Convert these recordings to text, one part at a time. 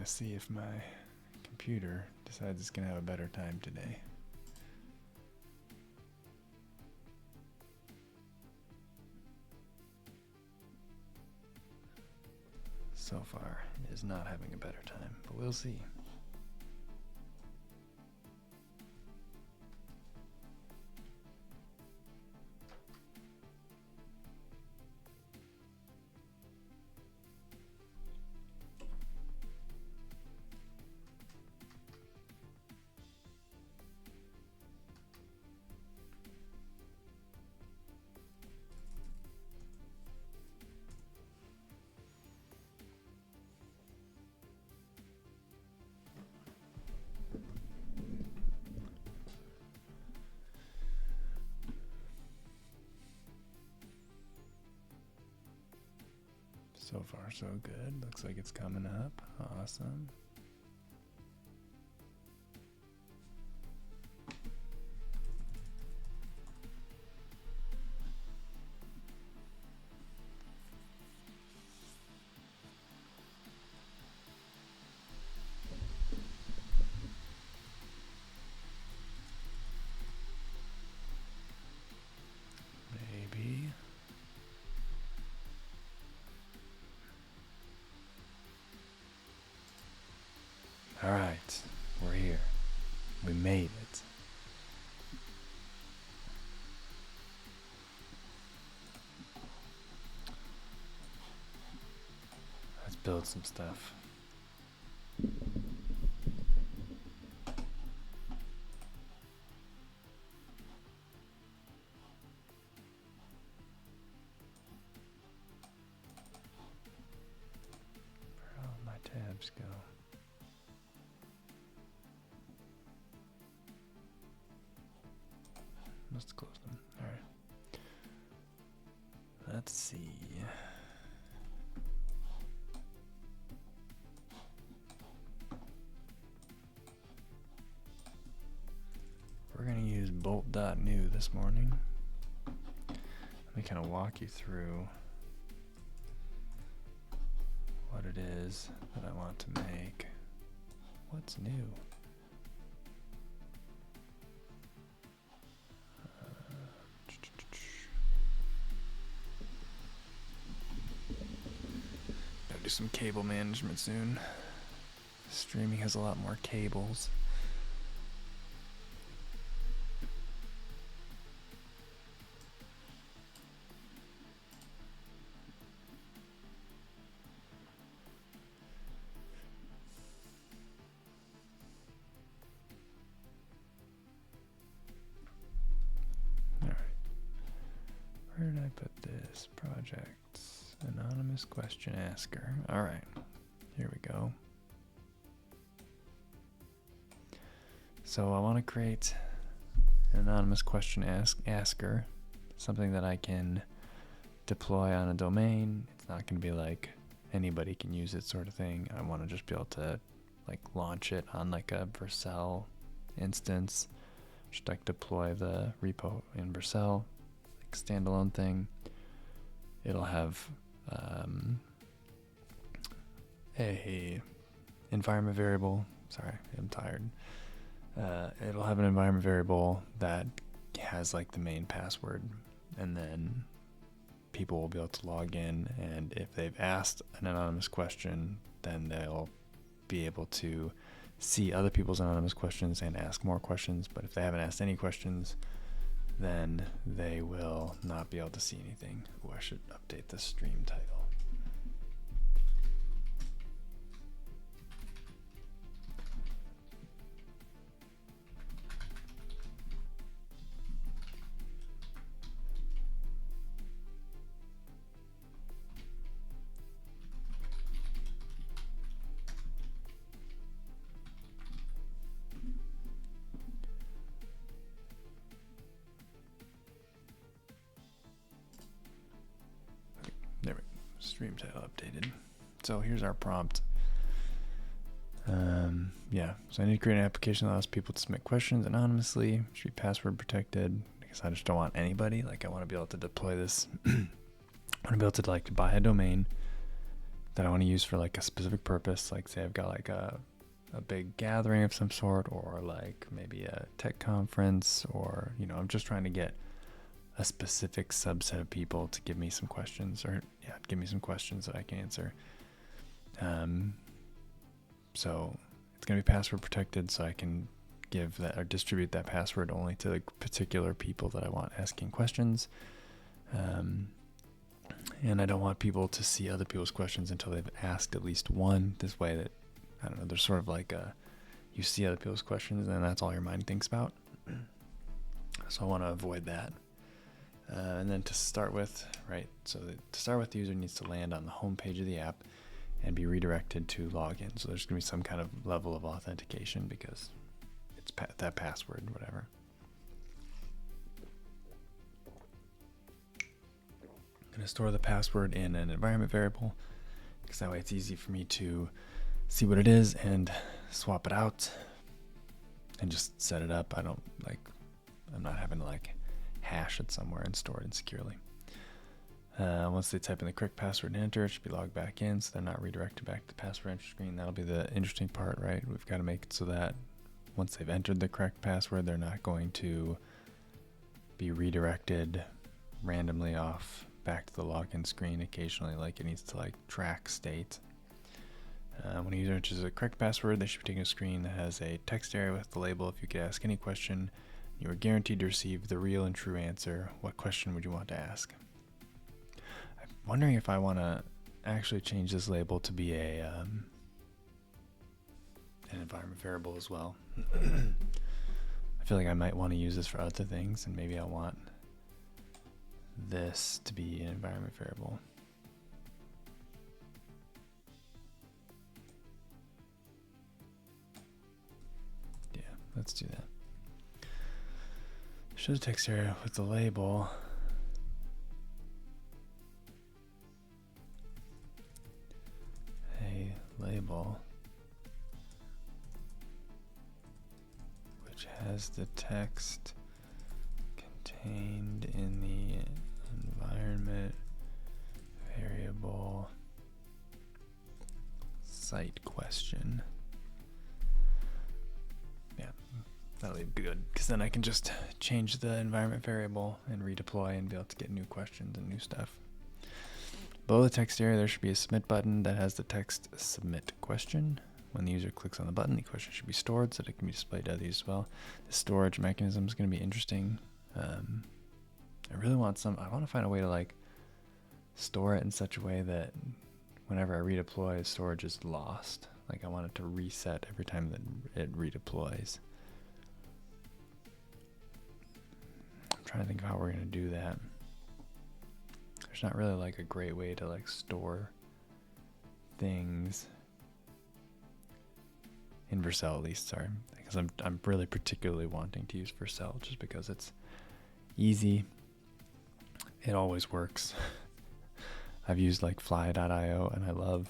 gonna see if my computer decides it's gonna have a better time today. So far, it is not having a better time, but we'll see. So far, so good. Looks like it's coming up. Awesome. Maybe. All right, we're here. We made it. Let's build some stuff. Where all my tabs go? Let's close them. All right. Let's see. We're going to use bolt.new this morning. Let me kind of walk you through what it is that I want to make. What's new? Gotta do some cable management soon. Streaming has a lot more cables. Where did I put this? Projects, anonymous question asker. All right, here we go. So I want to create an anonymous question asker, something that I can deploy on a domain. It's not going to be like anybody can use it sort of thing. I want to just be able to like launch it on like a Vercel instance. Just like deploy the repo in Vercel. Standalone thing. It'll have a environment variable. Sorry, I'm tired. It'll have an environment variable that has like the main password, and then people will be able to log in, and if they've asked an anonymous question, then they'll be able to see other people's anonymous questions and ask more questions. But if they haven't asked any questions, then they will not be able to see anything. Oh, I should update the stream title. There we go. Stream title updated. So here's our prompt. Yeah, so I need to create an application that allows people to submit questions anonymously. It should be password protected because I just don't want anybody. Like I want to be able to deploy this. I want to be able to like buy a domain, that I want to use for like a specific purpose. Like say I've got like a big gathering of some sort, or like maybe a tech conference, or, you know, I'm just trying to get a specific subset of people to give me some questions, or give me some questions that I can answer. So it's going to be password protected, so I can give that or distribute that password only to the particular people that I want asking questions. And I don't want people to see other people's questions until they've asked at least one. This way that, I don't know, there's sort of like you see other people's questions and that's all your mind thinks about. So I want to avoid that. And then to start with, right, so to start with, the user needs to land on the home page of the app and be redirected to login. So there's going to be some kind of level of authentication because it's that password, whatever. I'm going to store the password in an environment variable because that way it's easy for me to see what it is and swap it out and just set it up. I'm not having to like hash it somewhere and store it insecurely. Once they type in the correct password and enter, it should be logged back in, so they're not redirected back to the password entry screen. That'll be the interesting part, right? We've got to make it so that once they've entered the correct password, they're not going to be redirected randomly off back to the login screen occasionally, like it needs to like track state. When a user enters the correct password, they should be taking a screen that has a text area with the label. If you could ask any question, you are guaranteed to receive the real and true answer. What question would you want to ask? I'm wondering if I want to actually change this label to be an environment variable as well. I feel like I might want to use this for other things, and maybe I want this to be an environment variable. Yeah, let's do that. Show the text area with the label. A label which has the text contained in the environment variable site question. Yeah, that'll be good, because then I can just change the environment variable and redeploy and be able to get new questions and new stuff. Below the text area, there should be a submit button that has the text submit question. When the user clicks on the button, the question should be stored so that it can be displayed to others as well. The storage mechanism is going to be interesting. I really want I want to find a way to like store it in such a way that whenever I redeploy, storage is lost. Like I want it to reset every time that it redeploys. I'm trying to think of how we're going to do that. There's not really like a great way to like store things in Vercel, at least, sorry, because I'm really particularly wanting to use Vercel just because it's easy. It always works. I've used like fly.io and I love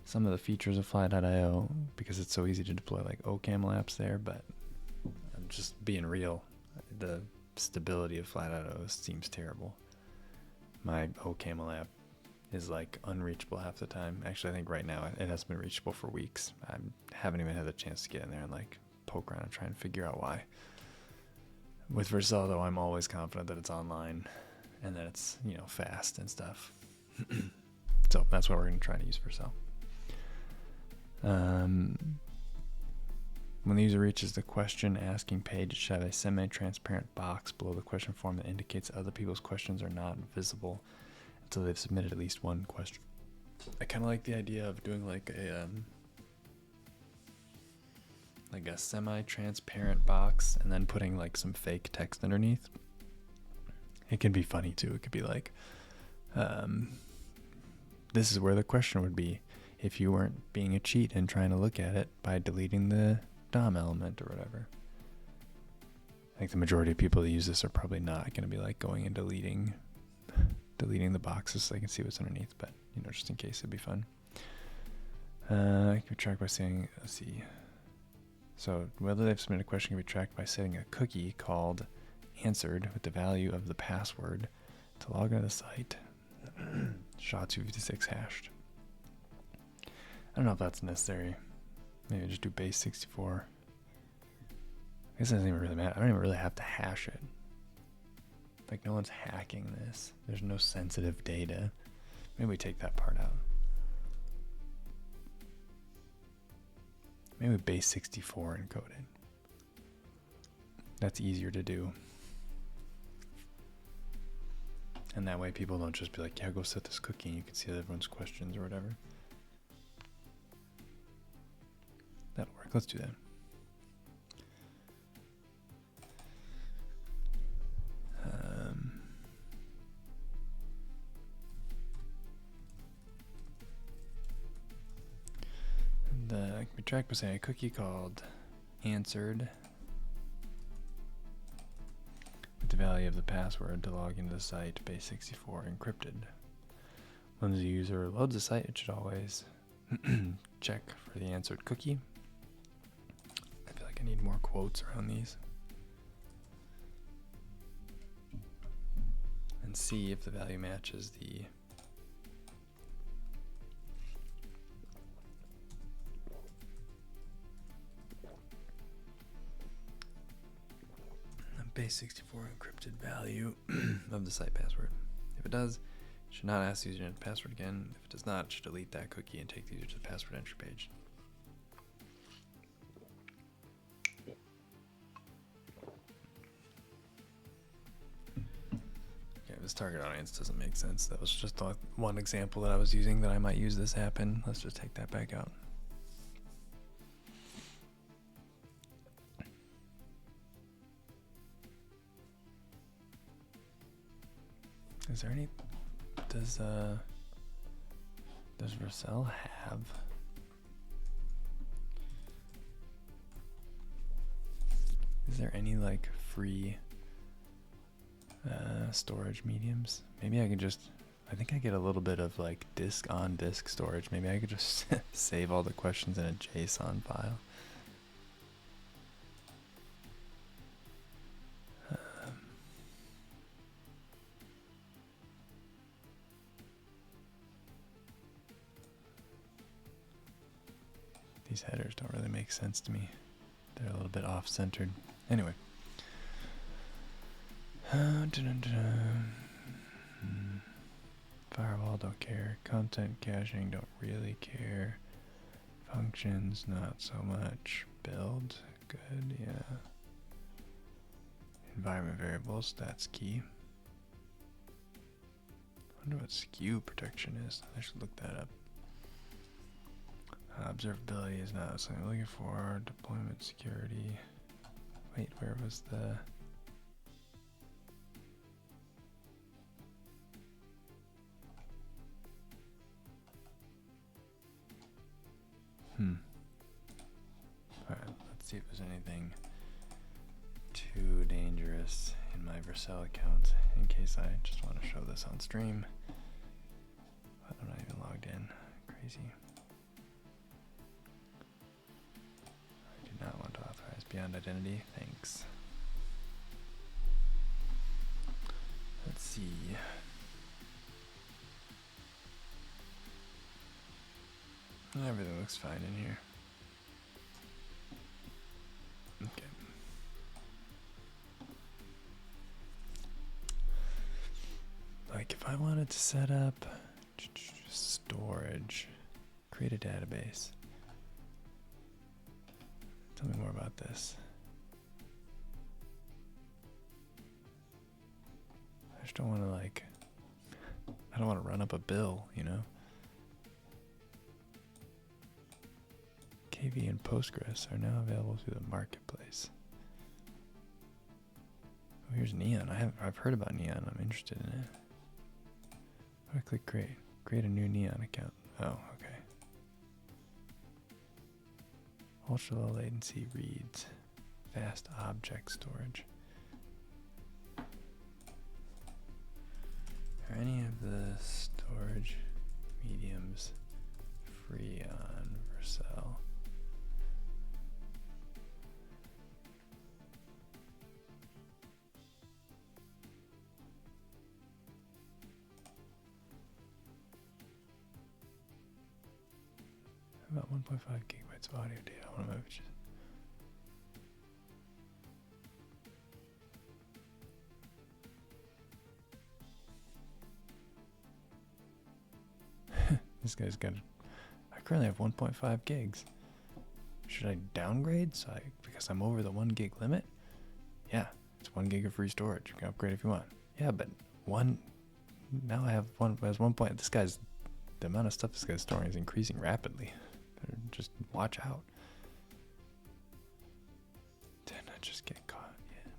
some of the features of fly.io because it's so easy to deploy like OCaml apps there, but I'm just being real. The stability of fly.io seems terrible. My OCaml app is like unreachable half the time. Actually, I think right now it has been reachable for weeks. I haven't even had the chance to get in there and like poke around and try and figure out why. With Vercel, though, I'm always confident that it's online and that it's, you know, fast and stuff. So that's what we're going to try to use Vercel. When the user reaches the question asking page, it should have a semi-transparent box below the question form that indicates other people's questions are not visible until they've submitted at least one question. I kind of like the idea of doing like a semi-transparent box and then putting like some fake text underneath. It can be funny too. It could be like, this is where the question would be if you weren't being a cheat and trying to look at it by deleting the DOM element or whatever. I think the majority of people that use this are probably not going to be like going and deleting the boxes so they can see what's underneath, but you know, just in case, it'd be fun. I can be tracked by saying, let's see. So whether they've submitted a question can be tracked by setting a cookie called answered with the value of the password to log into the site. SHA-256 hashed. I don't know if that's necessary. Maybe just do base 64. I guess it doesn't even really matter. I don't even really have to hash it. Like, no one's hacking this. There's no sensitive data. Maybe we take that part out. Maybe we base 64 encode it. That's easier to do. And that way people don't just be like, yeah, go set this cookie, and you can see everyone's questions or whatever. That'll work. Let's do that. The can be tracked by saying a cookie called answered with the value of the password to log into the site base 64 encrypted. When the user loads the site, it should always check for the answered cookie. I feel like I need more quotes around these. And see if the value matches the base 64 encrypted value of the site password. If it does, it should not ask the user to enter the password again. If it does not, it should delete that cookie and take the user to the password entry page. Okay, this target audience doesn't make sense. That was just one example that I was using that I might use this app in. Let's just take that back out. Is there any, does Vercel have is there any like free storage mediums? Maybe I could just, I think I get a little bit of like disk on disk storage. Maybe I could just save all the questions in a JSON file. These headers don't really make sense to me. They're a little bit off-centered. Anyway. Firewall, don't care. Content caching, don't really care. Functions, not so much. Build, good, yeah. Environment variables, that's key. I wonder what skew protection is. I should look that up. Observability is not something I'm looking for. Deployment security. Wait, where was the... Alright, let's see if there's anything too dangerous in my Vercel account in case I just want to show this on stream. But I'm not even logged in. Crazy. I do not want to authorize beyond identity. Thanks. Let's see. Everything looks fine in here. Okay. Like if I wanted to set up storage, create a database. Tell me more about this. I just don't want to like, I don't want to run up a bill, you know? KV and Postgres are now available through the marketplace. Oh, here's Neon. I've heard about Neon. I'm interested in it. How do I click create? Create a new Neon account. Oh, okay. Ultra low latency reads. Fast object storage. Are any of the storage mediums free on Vercel? 1.5 gigabytes of audio data. I want to move it. This guy's got. I currently have 1.5 gigs. Should I downgrade because I'm over the 1 gig limit? Yeah, it's 1 gig of free storage. You can upgrade if you want. Yeah, but now I have one as 1 point. The amount of stuff this guy's storing is increasing rapidly. Better just watch out. Did not just get caught. Yeah.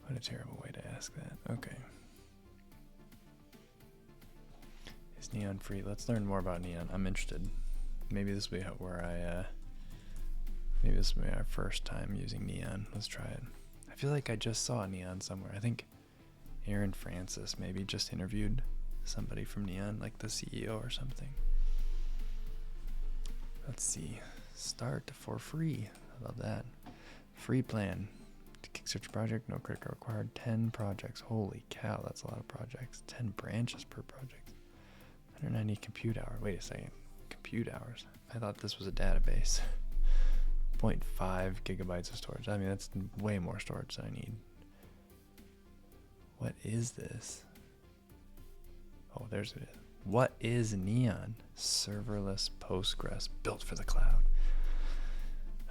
What a terrible way to ask that. Okay. Is Neon free? Let's learn more about Neon. I'm interested. Maybe this will be where maybe this will be our first time using Neon. Let's try it. I feel like I just saw Neon somewhere. I think Aaron Francis maybe just interviewed somebody from Neon, like the CEO or something. Let's see. Start for free. I love that. Free plan. To kickstart your project, no credit card required. 10 projects. Holy cow, that's a lot of projects. 10 branches per project. 190 compute hours. Wait a second. Compute hours. I thought this was a database. 0.5 gigabytes of storage. I mean, that's way more storage than I need. What is this? Oh, there's it. What is Neon? Serverless Postgres built for the cloud.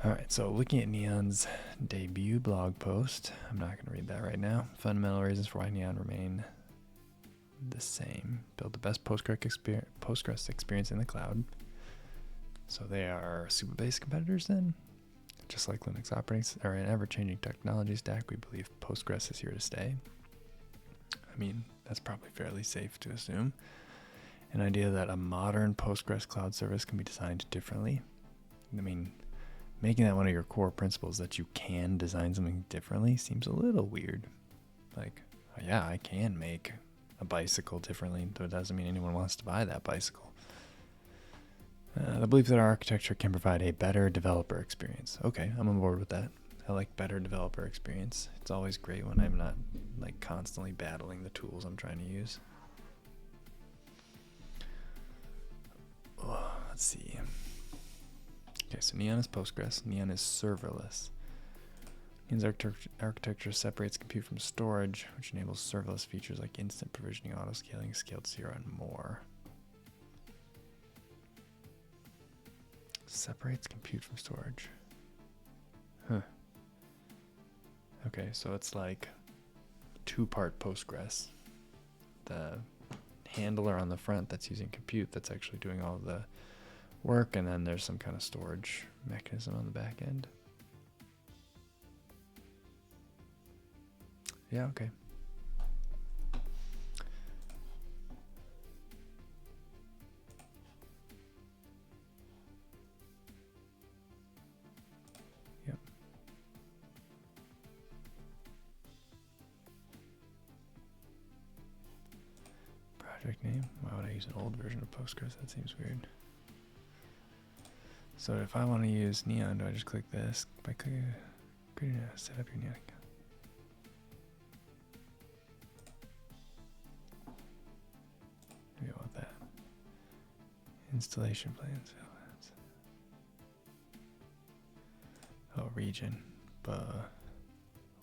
All right, so looking at Neon's debut blog post, I'm not going to read that right now. Fundamental reasons for why Neon remain the same. Build the best Postgres experience in the cloud. So they are Supabase competitors then? Just like Linux operating or an ever-changing technology stack, we believe Postgres is here to stay. I mean, that's probably fairly safe to assume. An idea that a modern Postgres cloud service can be designed differently. I mean, making that one of your core principles that you can design something differently seems a little weird. Like, yeah, I can make a bicycle differently, but it doesn't mean anyone wants to buy that bicycle. The belief that our architecture can provide a better developer experience. Okay, I'm on board with that. I like better developer experience. It's always great when I'm not like constantly battling the tools I'm trying to use. Oh, let's see. Okay, so Neon is Postgres. Neon is serverless. Neon's architecture separates compute from storage, which enables serverless features like instant provisioning, auto-scaling, scaled zero, and more. Separates compute from storage. Huh. Okay, so it's like two-part Postgres. The handler on the front that's using compute that's actually doing all the work, and then there's some kind of storage mechanism on the back end. Yeah, okay. Yep. Project name? Why would I use an old version of Postgres? That seems weird. So if I want to use Neon, do I just click this? By clicking set up your Neon account. Maybe I want that. Installation plans. Oh, region.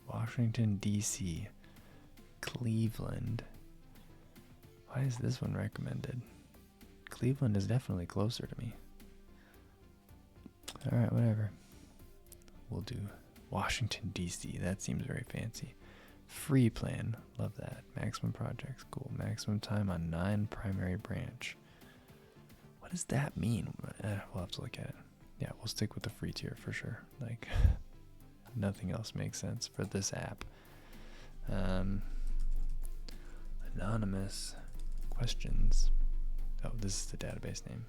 Washington, D.C. Cleveland. Why is this one recommended? Cleveland is definitely closer to me. Alright, whatever. We'll do Washington, D.C. That seems very fancy. Free plan. Love that. Maximum projects. Cool. Maximum time on 9 primary branch. What does that mean? We'll have to look at it. Yeah, we'll stick with the free tier for sure. Like, nothing else makes sense for this app. Anonymous questions. Oh, this is the database name.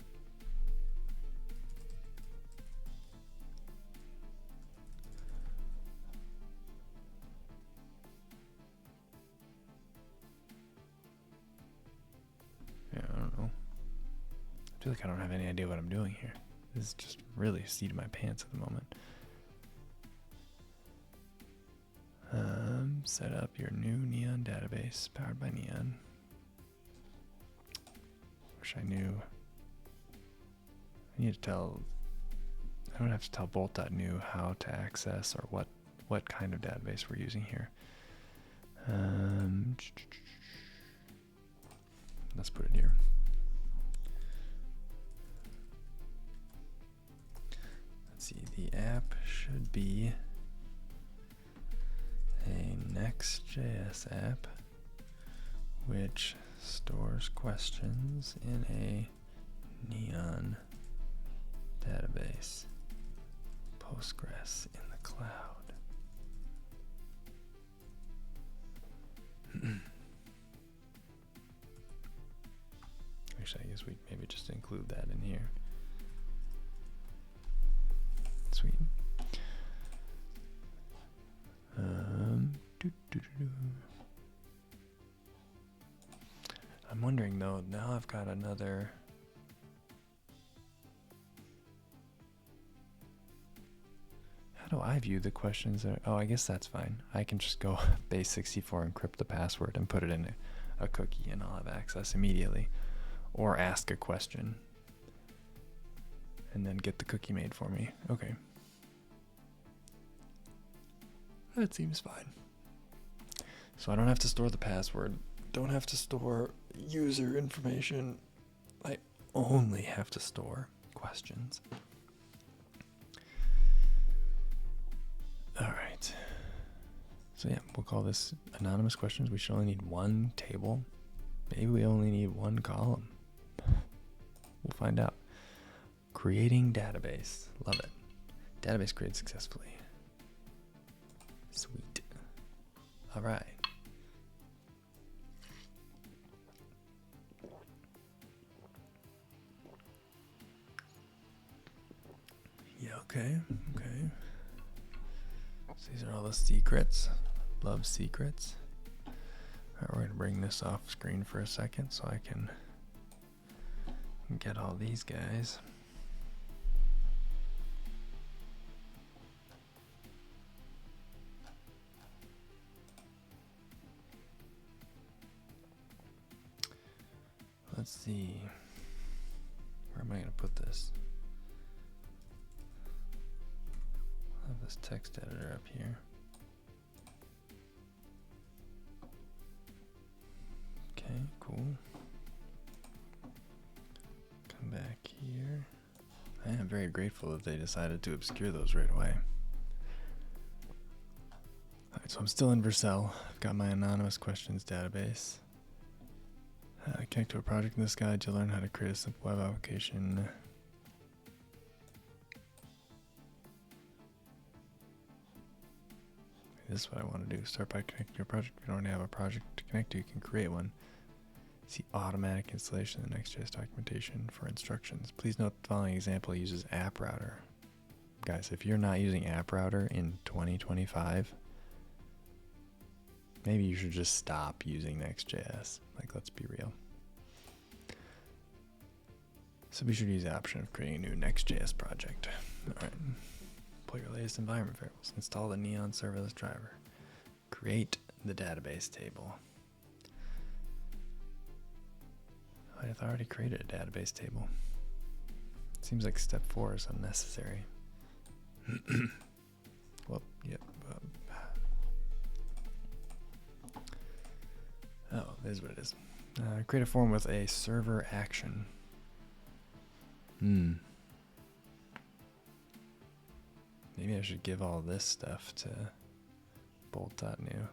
Yeah, I don't know. I feel like I don't have any idea what I'm doing here. This is just really a seat of my pants at the moment. Set up your new Neon database powered by Neon. Wish I knew. I need to tell, I don't have to tell bolt.new how to access or what kind of database we're using here. Let's put it here. Let's see, the app should be a Next.js app which stores questions in a Neon database, Postgres in the cloud. Actually, I guess we maybe just include that in here. Sweet. I'm wondering though, now I've got another. How do I view the questions that, oh, I guess that's fine. I can just go base64, encrypt the password, and put it in a cookie, and I'll have access immediately. Or ask a question, and then get the cookie made for me. Okay. That seems fine. So I don't have to store the password, don't have to store user information. I only have to store questions. All right. So yeah, we'll call this anonymous questions. We should only need one table. Maybe we only need one column. We'll find out. Creating database. Love it. Database created successfully. Sweet. All right. Yeah, okay. So these are all the secrets. Love secrets. All right, we're going to bring this off screen for a second so I can get all these guys. Let's see. Where am I going to put this? I'll have this text editor up here. Okay, cool. Come back here. I am very grateful that they decided to obscure those right away. Alright, so I'm still in Vercel. I've got my anonymous questions database. Connect to a project in this guide to learn how to create a simple web application. This is what I want to do. Start by connecting to a project. If you don't have a project to connect to, you can create one. See automatic installation of the Next.js documentation for instructions. Please note the following example uses app router. Guys, if you're not using app router in 2025, maybe you should just stop using Next.js. Like, let's be real. So be sure to use the option of creating a new Next.js project. All right. Pull your latest environment variables. Install the Neon serverless driver. Create the database table. I've already created a database table. Seems like step 4 is unnecessary. Well, yep. Oh, this is what it is. Create a form with a server action. Maybe I should give all this stuff to bolt.new.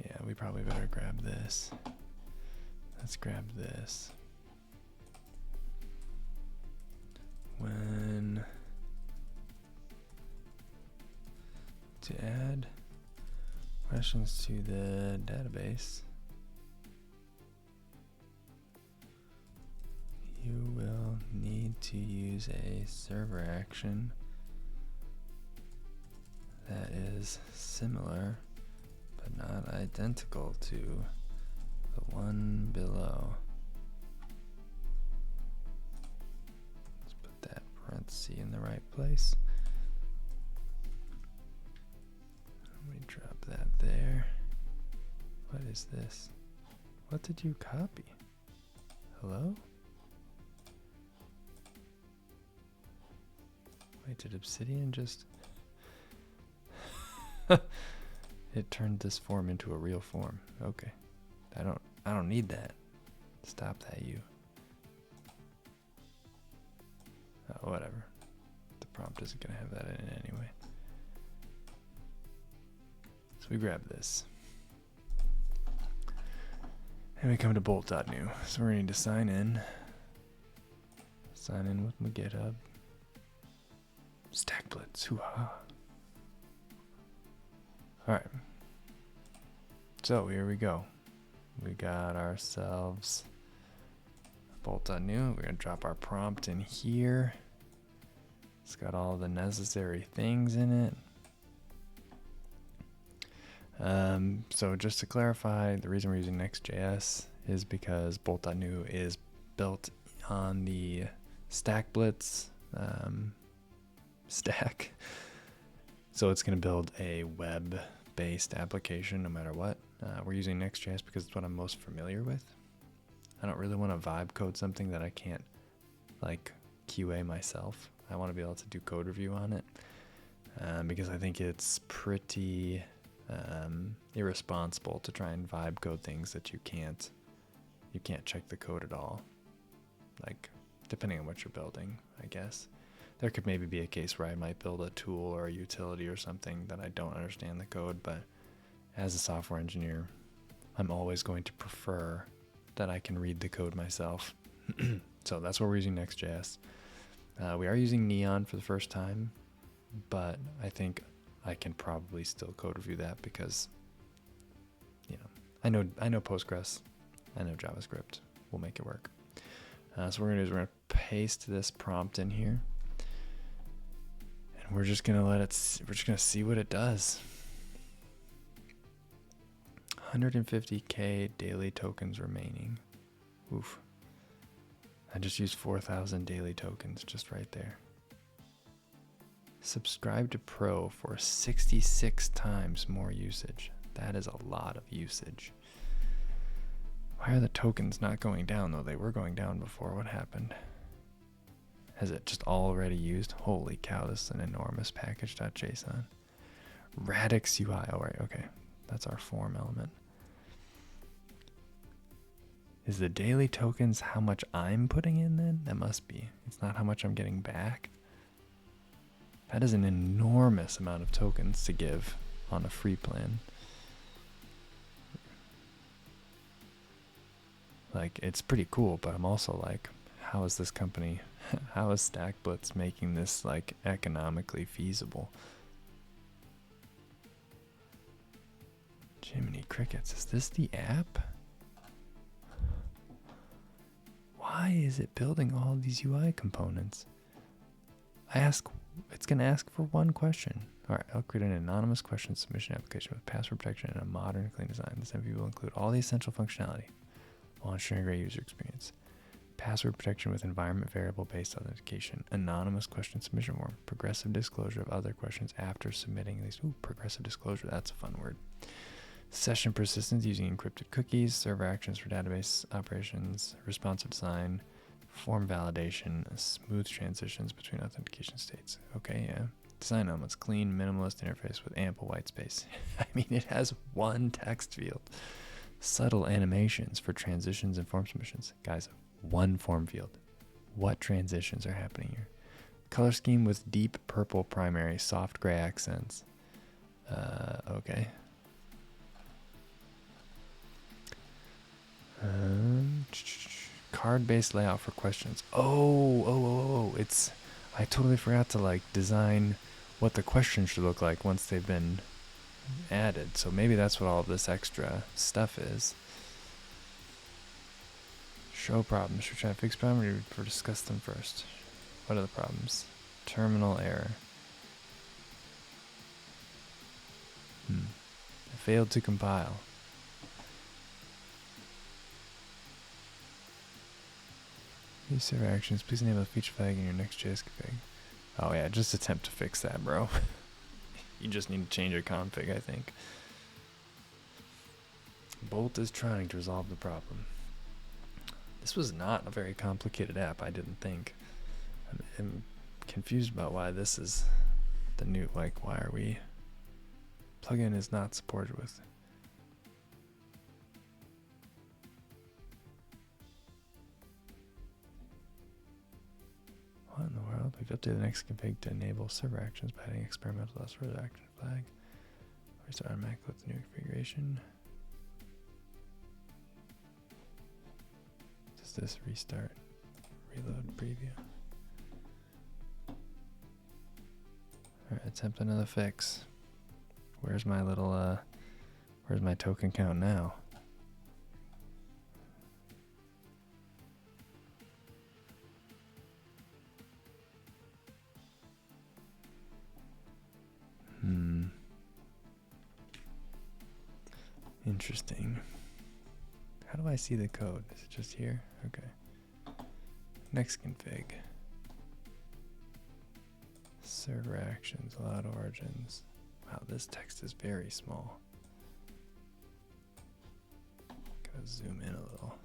Yeah, we probably better grab this. Let's grab this. When to add questions to the database, you will need to use a server action that is similar but not identical to the one below. Let's put that parenthesis in the right place. Let me drop that there. is this? What did you copy? Hello? Wait, did Obsidian just... It turned this form into a real form. Okay. I don't need that. Stop that, you. Oh, whatever. The prompt isn't going to have that in it anyway. So we grab this. And we come to bolt.new. So we need to sign in. Sign in with my GitHub. Stack Blitz. Hoo-ha. Alright. So here we go. We got ourselves bolt.new. We're going to drop our prompt in here. It's got all the necessary things in it. So just to clarify, the reason we're using Next.js is because bolt.new is built on the Stack Blitz stack. So it's going to build a web-based application no matter what. We're using Next.js because it's what I'm most familiar with. I don't really want to vibe code something that I can't like QA myself. I want to be able to do code review on it because I think it's pretty irresponsible to try and vibe code things that you can't check the code at all. Like depending on what you're building, I guess. There could maybe be a case where I might build a tool or a utility or something that I don't understand the code, but as a software engineer, I'm always going to prefer that I can read the code myself. So that's why we're using Next.js. We are using Neon for the first time, but I think I can probably still code review that because, you know, I know Postgres, I know JavaScript. We'll make it work. So what we're gonna do is we're gonna paste this prompt in here, and we're just gonna we're just gonna see what it does. 150k daily tokens remaining. Oof. I just used 4,000 daily tokens just right there. Subscribe to Pro for 66 times more usage. That is a lot of usage. Why are the tokens not going down though? They were going down before. What happened? Has it just already used? Holy cow, this is an enormous package.json. Radix UI. Oh, right, okay. That's our form element. Is the daily tokens how much I'm putting in then? That must be. It's not how much I'm getting back. That is an enormous amount of tokens to give on a free plan. Like, it's pretty cool, but I'm also like, how is this company, how is StackBlitz making this like economically feasible? Jiminy Crickets, is this the app? Why is it building all these UI components? It's going to ask for one question. All right, I'll create an anonymous question submission application with password protection and a modern, clean design. This MV will include all the essential functionality while ensuring a great user experience. Password protection with environment variable-based authentication. Anonymous question submission form. Progressive disclosure of other questions after submitting these. Ooh, progressive disclosure. That's a fun word. Session persistence using encrypted cookies, server actions for database operations, responsive design, form validation, smooth transitions between authentication states. Okay, yeah. Design elements, clean, minimalist interface with ample white space. I mean, it has one text field. Subtle animations for transitions and form submissions. Guys, one form field. What transitions are happening here? Color scheme with deep purple primary, soft gray accents. Okay. Card-based layout for questions. Oh, it's, I totally forgot to like design what the questions should look like once they've been added. So maybe that's what all of this extra stuff is. Show problems. Should we try to fix problems or discuss them first? What are the problems? Terminal error. It failed to compile. Use server actions. Please enable the feature flag in your Next.js config. Oh yeah, just attempt to fix that, bro. You just need to change your config, I think. Bolt is trying to resolve the problem. This was not a very complicated app, I didn't think. I'm confused about why this is the new, like, why are we... Plugin is not supported with... What in the world? We've updated the next config to enable server actions by adding experimental server action flag. Restart on Mac with the new configuration. Does this restart? Reload preview. Alright, attempt another fix. Where's my little, where's my token count now? Interesting. How do I see the code? Is it just here? Okay. Next config. Server actions, allowed origins. Wow, this text is very small. Gotta zoom in a little.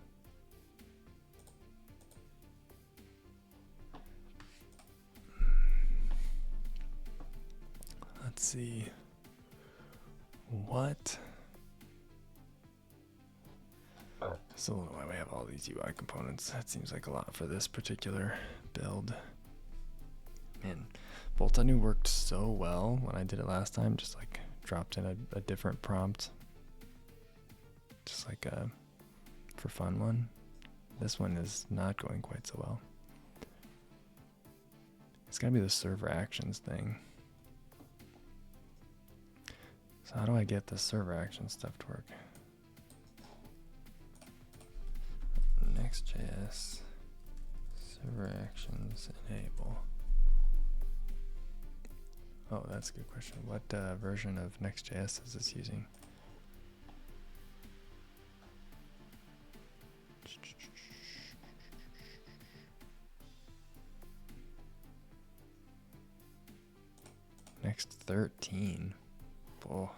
Let's see. What? So I don't know why we have all these UI components. That seems like a lot for this particular build. Man, bolt.new worked so well when I did it last time. Just like dropped in a different prompt. Just like a for fun one. This one is not going quite so well. It's gotta be the server actions thing. So how do I get the server action stuff to work? Next.js server actions enable. Oh, that's a good question. What version of Next.js is this using? Next 13. Oh.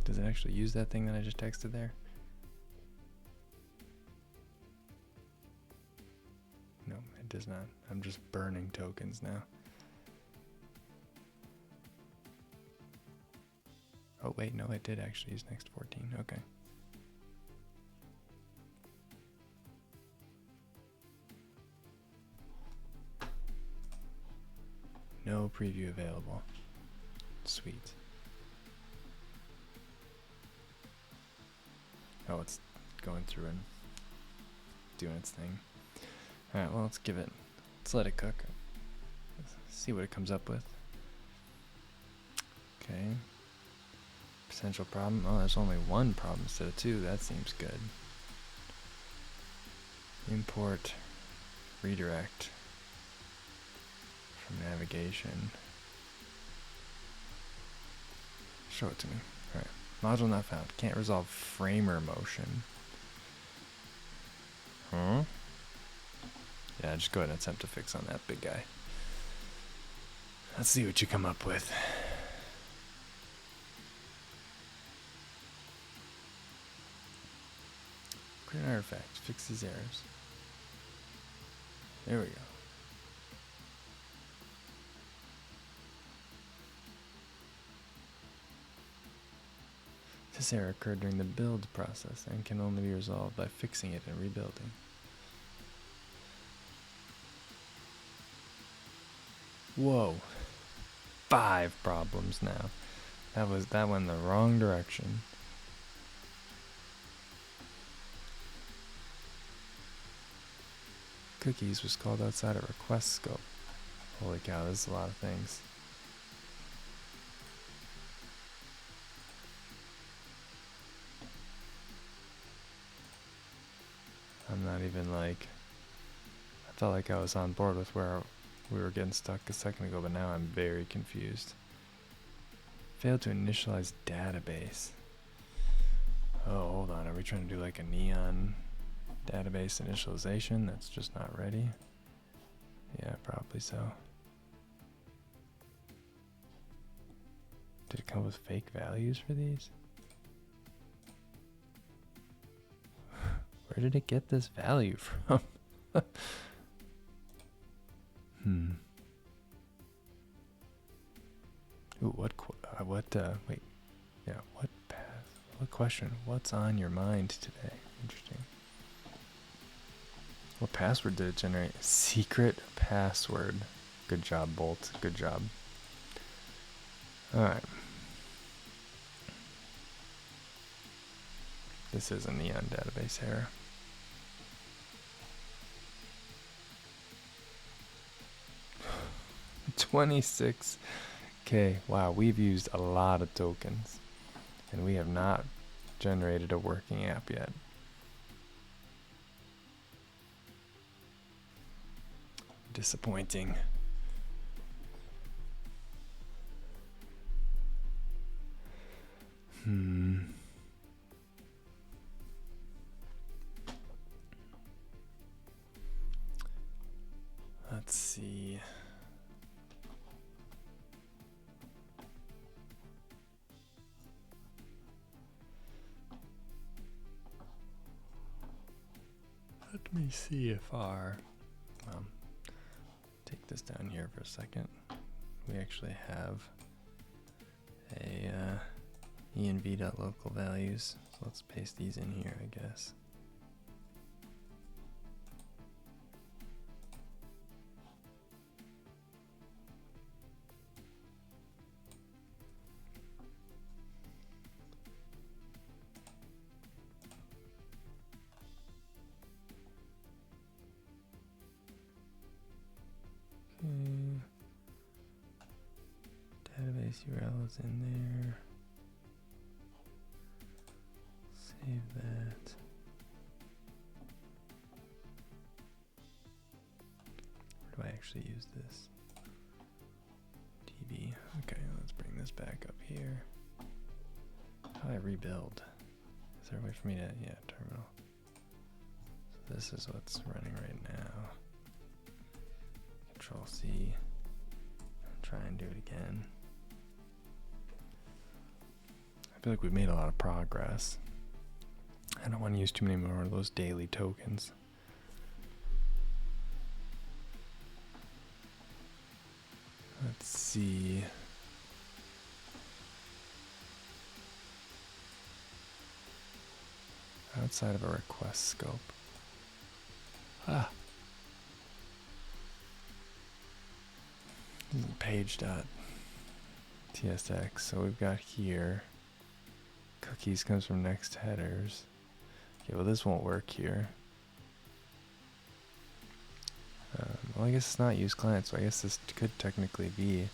Does it actually use that thing that I just texted there? No, it does not. I'm just burning tokens now. Oh wait, no, it did actually use next 14. Okay. No preview available. Sweet. Oh, it's going through and doing its thing. Alright, well, let's let it cook. Let's see what it comes up with. Okay. Potential problem. Oh, there's only one problem instead of two. That seems good. Import redirect from navigation. Show it to me. Alright. Module not found. Can't resolve framer motion. Huh? Yeah, just go ahead and attempt to fix on that big guy. Let's see what you come up with. Create an artifact. Fix these errors. There we go. This error occurred during the build process and can only be resolved by fixing it and rebuilding. Whoa. 5 problems now. That went the wrong direction. Cookies was called outside a request scope. Holy cow, this is a lot of things. even like, I felt like I was on board with where we were getting stuck a second ago, but now I'm very confused. Failed to initialize database. Oh, hold on. Are we trying to do like a Neon database initialization that's just not ready? Yeah, probably so. Did it come with fake values for these? Where did it get this value from? Ooh, wait, yeah, what question? What's on your mind today? Interesting. What password did it generate? Secret password. Good job, Bolt. Good job. Alright. This is a Neon database error. $26K. Wow, we've used a lot of tokens. And we have not generated a working app yet. Disappointing. Let's see. Let me see if our, take this down here for a second. We actually have a env.local values. So let's paste these in here, I guess. Database URL is in there. Save that. Where do I actually use this? DB. Okay, let's bring this back up here. How do I rebuild? Is there a way for me to, yeah, terminal. So this is what's running right now. Control C. Try and do it again. I feel like we've made a lot of progress. I don't want to use too many more of those daily tokens. Let's see. Outside of a request scope. This is page.tsx. So we've got here. Cookies comes from next headers. Okay, well this won't work here. Well, I guess it's not use client, so I guess this could technically be.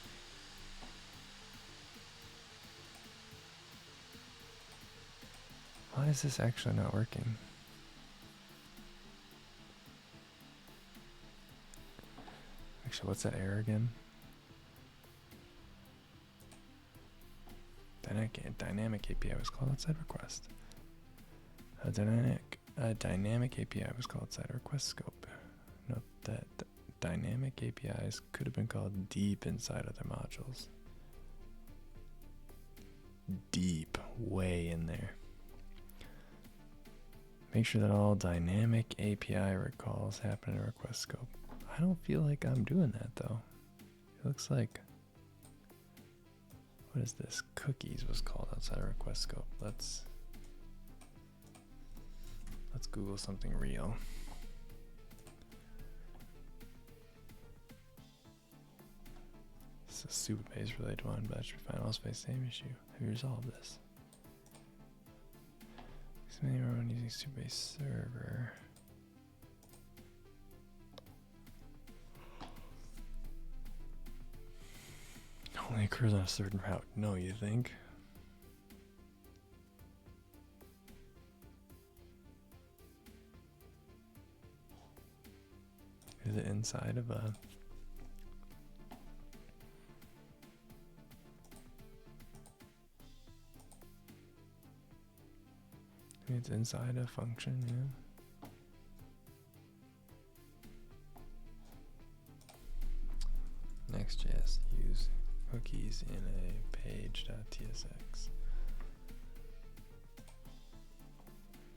Why is this actually not working? Actually, what's that error again? Dynamic API was called outside request. A dynamic API was called outside request scope. Note that dynamic APIs could have been called deep inside other modules. Deep, way in there. Make sure that all dynamic API recalls happen in a request scope. I don't feel like I'm doing that though. It looks like, what is this? Cookies was called outside a request scope. Let's Google something real. This is a Supabase related one, but I should find also face same issue. Have you resolved this? Expanding everyone using Supabase server. Only occurs on a certain route. No, you think? Is it inside of a... Maybe it's inside a function, yeah. Next.js use cookies in a page.tsx.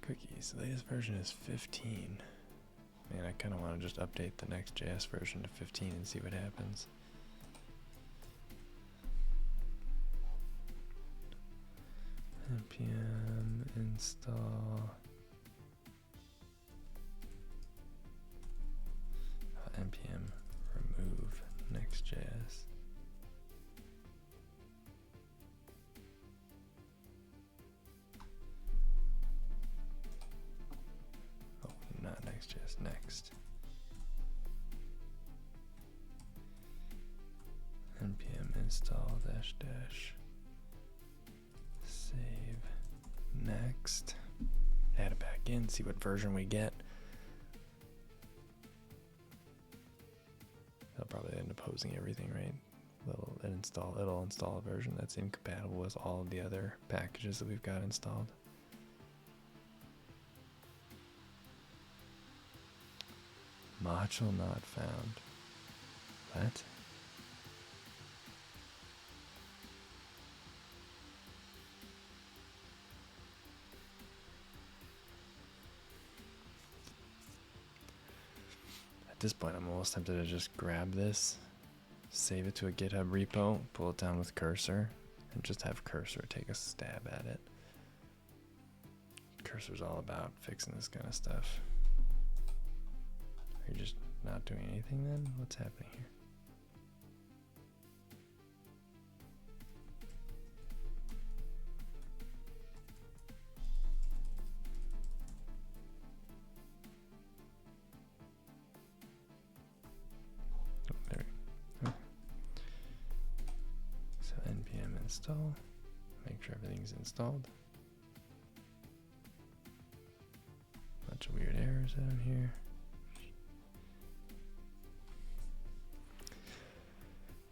Cookies, the latest version is 15. Man, I kind of want to just update the Next.js version to 15 and see what happens. npm install npm remove Next.js. Oh, not Next.js, next. npm install dash dash save next. Add it back in, see what version we get. They'll probably end up hosing everything, right? It'll install a version that's incompatible with all of the other packages that we've got installed. Module not found. What? At this point, I'm almost tempted to just grab this, save it to a GitHub repo, pull it down with cursor, and just have cursor take a stab at it. Cursor's all about fixing this kind of stuff. Are you just not doing anything then? What's happening here? Oh, there we go. Okay. So npm install, make sure everything's installed. Bunch of weird errors down here.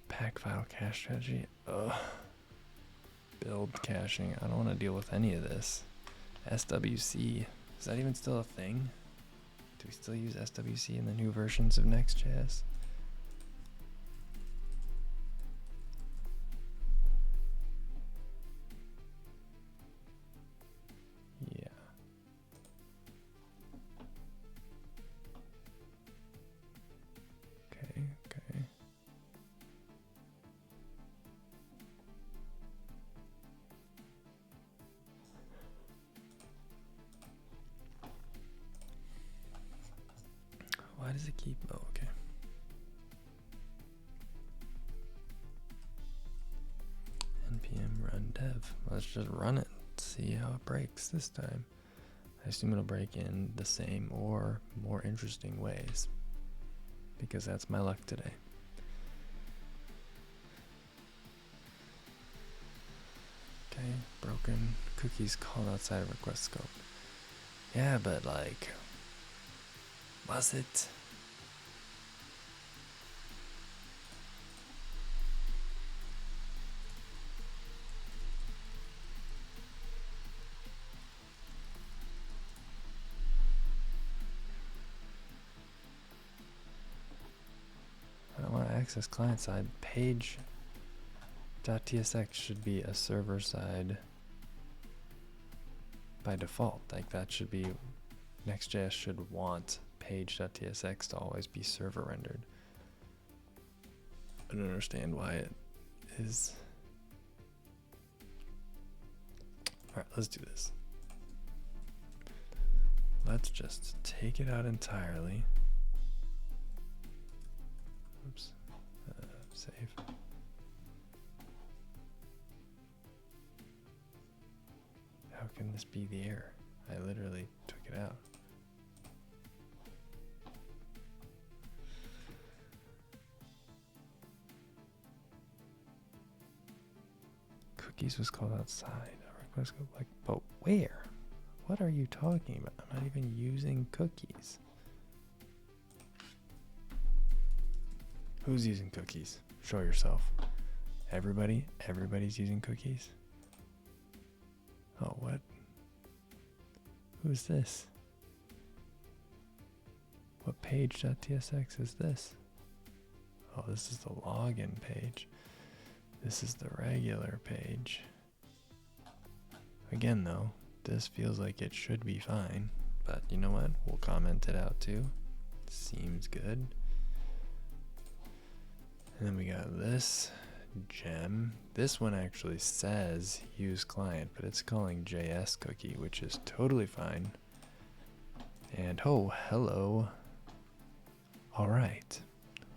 Pack file cache strategy. Ugh. Build caching. I don't want to deal with any of this. SWC. Is that even still a thing? Do we still use SWC in the new versions of Next.js? Yeah. Okay, okay. Why does it keep... Oh, okay. npm run dev. Let's just run it. See how it breaks this time. I assume it'll break in the same or more interesting ways, because that's my luck today. Okay, broken cookies called outside of request scope. Yeah, but like, was it? I don't want to access client side. Page.tsx should be a server side by default. Like that should be, Next.js should want page.tsx to always be server rendered. I don't understand why it is. Alright, let's do this. Let's just take it out entirely. Oops. Save. How can this be the error? I literally took it out. Cookies was called outside. Request scope, like, but where? What are you talking about? I'm not even using cookies. Who's using cookies? Show yourself. Everybody's using cookies. Oh, what? Who's this? What page.tsx is this? Oh, this is the login page. This is the regular page. Again, though, this feels like it should be fine. But you know what? We'll comment it out too. Seems good. And then we got this gem. This one actually says use client, but it's calling JS cookie, which is totally fine. And oh, hello. All right.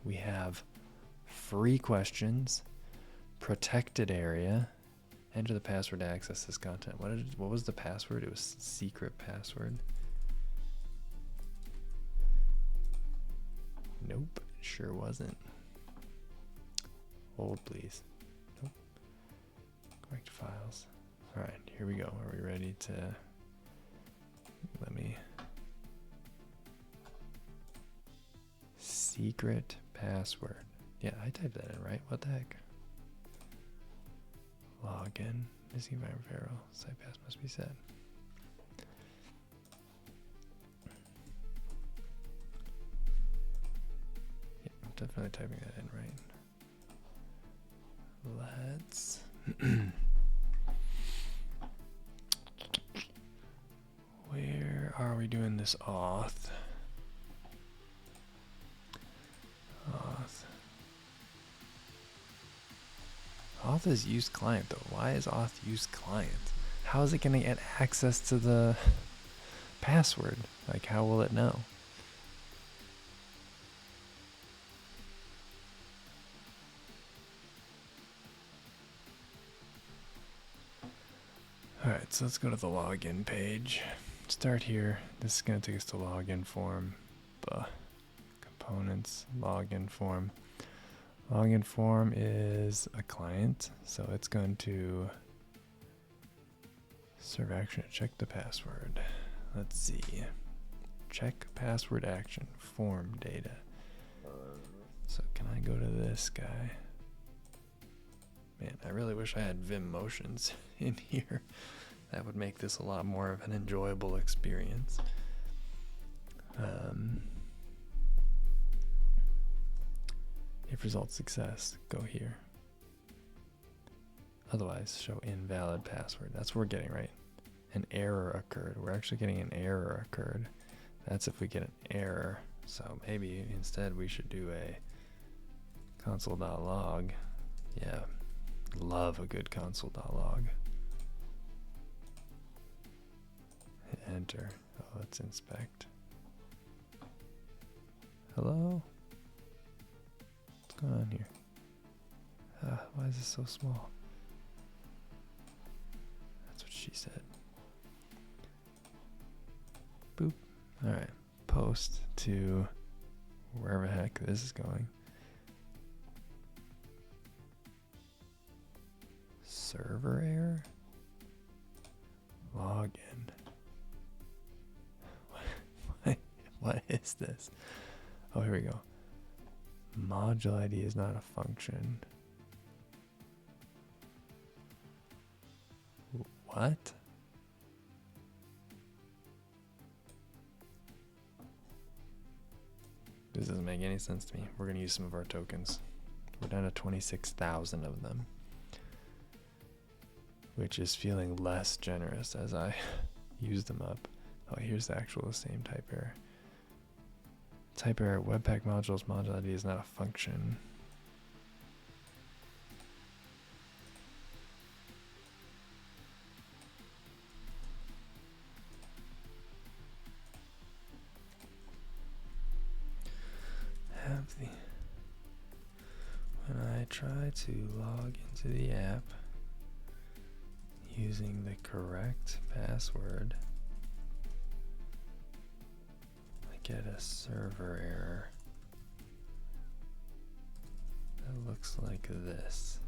We have free questions, protected area, enter the password to access this content. What was the password? It was secret password. Nope, it sure wasn't. Hold, please. Nope. Correct files. All right, here we go. Are we ready to? Let me. Secret password. Yeah, I typed that in, right? What the heck? Login. Missing environment variable. Site pass must be set. Yeah, I'm definitely typing that in, right? Let's. Where are we doing this auth? Auth is use client though. Why is auth use client? How is it going to get access to the password? Like, how will it know? Alright, so let's go to the login page. Start here. This is going to take us to login form. Components, login form. Login form is a client, so it's going to serve action to check the password. Let's see. Check password action, form data. So can I go to this guy? Man, I really wish I had Vim motions in here. That would make this a lot more of an enjoyable experience. If result success, go here. Otherwise, show invalid password. That's what we're getting, right? An error occurred. We're actually getting an error occurred. That's if we get an error. So maybe instead we should do a console.log. Yeah, love a good console.log. Hit enter. Oh, let's inspect. Hello? What's going on here? Why is this so small? That's what she said. Boop. Alright. Post to wherever the heck this is going. Server error? Login. What is this? Oh, here we go. Module ID is not a function. What? This doesn't make any sense to me. We're going to use some of our tokens. We're down to 26,000 of them, which is feeling less generous as I use them up. Oh, here's the actual same type error. Type error, Webpack modules, module ID is not a function. When I try to log into the app using the correct password, I get a server error that looks like this.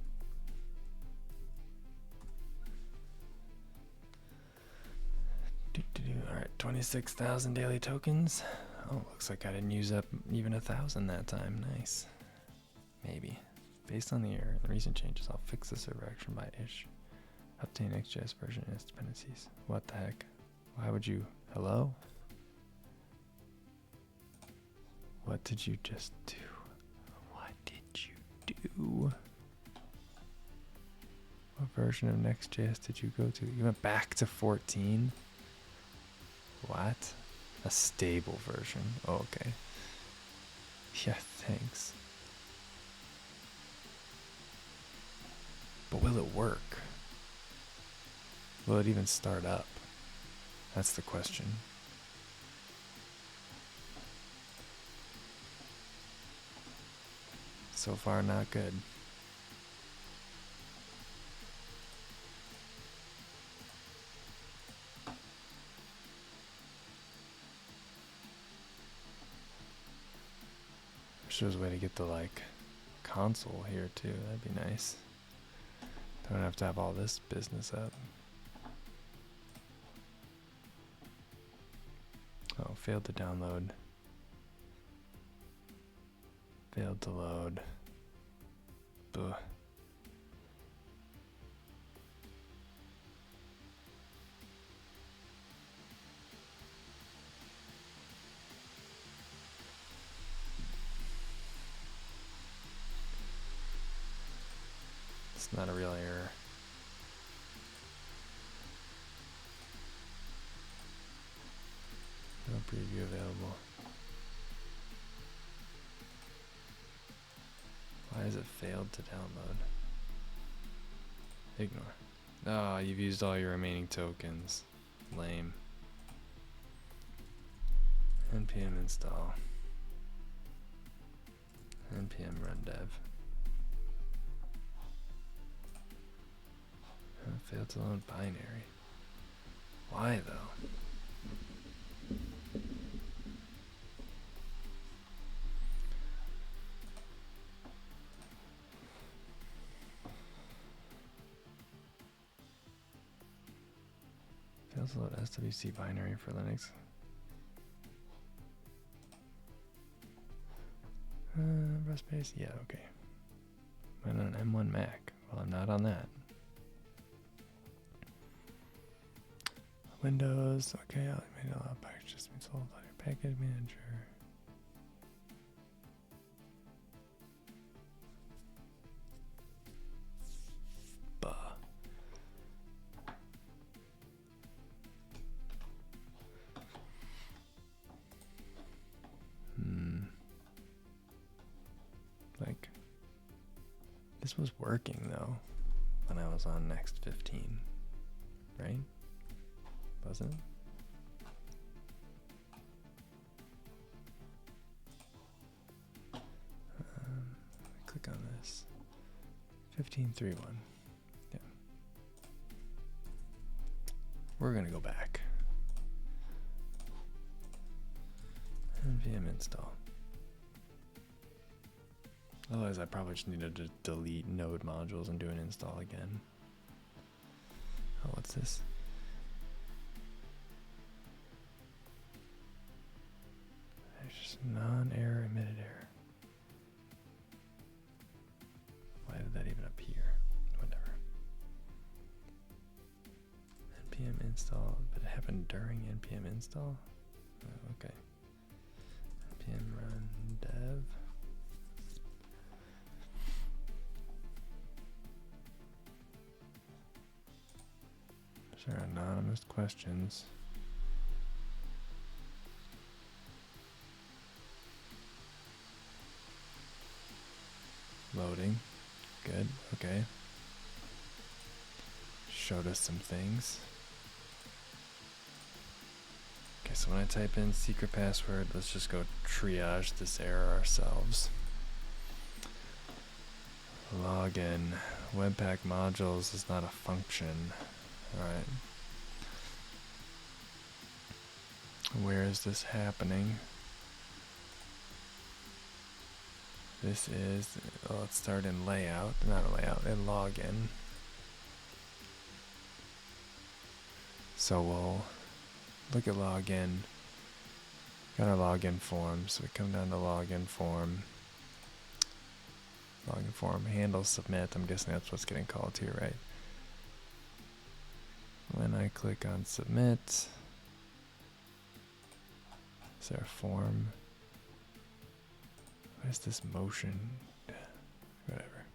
Alright, 26,000 daily tokens. Oh, looks like I didn't use up even 1,000 that time. Nice. Maybe. Based on the error and the recent changes, I'll fix the server action by ish. Obtain XJS version and its dependencies. What the heck? Why would you? Hello? What did you just do? What did you do? What version of Next.js did you go to? You went back to 14? What? A stable version. Oh, okay. Yeah, thanks. But will it work? Will it even start up? That's the question. So far, not good. Wish there was a way to get the console here too. That'd be nice. Don't have to have all this business up. Oh, failed to download. Failed to load. Buh. It's not a real error. No preview available. Why has it failed to download? Ignore. Oh, you've used all your remaining tokens. Lame. npm install. npm run dev. Failed to load binary. Why though? Failed to load SWC binary for Linux. Rest base? Yeah, okay. I'm on an M1 Mac. Well, I'm not on that. Windows, okay, I'll made a lot of packages being sold on your package manager. Bah. This was working though when I was on Next 15, right? Wasn't it? Click on this. 15.3.1. Yeah. We're gonna go back. npm install. Otherwise, I probably just need to delete node modules and do an install again. Oh, what's this? There's just non-error emitted error. Why did that even appear? Whatever. npm install, but it happened during npm install? Oh, okay. npm run dev. Sure, anonymous questions. Loading. Good, okay. Showed us some things. Okay, so when I type in secret password, let's just go triage this error ourselves. Login. Webpack modules is not a function. Alright. Where is this happening? This is, well, let's start in layout, not a layout, in login. So we'll look at login. Got our login form, so we come down to login form. login form, handle submit. I'm guessing that's what's getting called here, right? When I click on submit, is there a form? What is this motion? Whatever.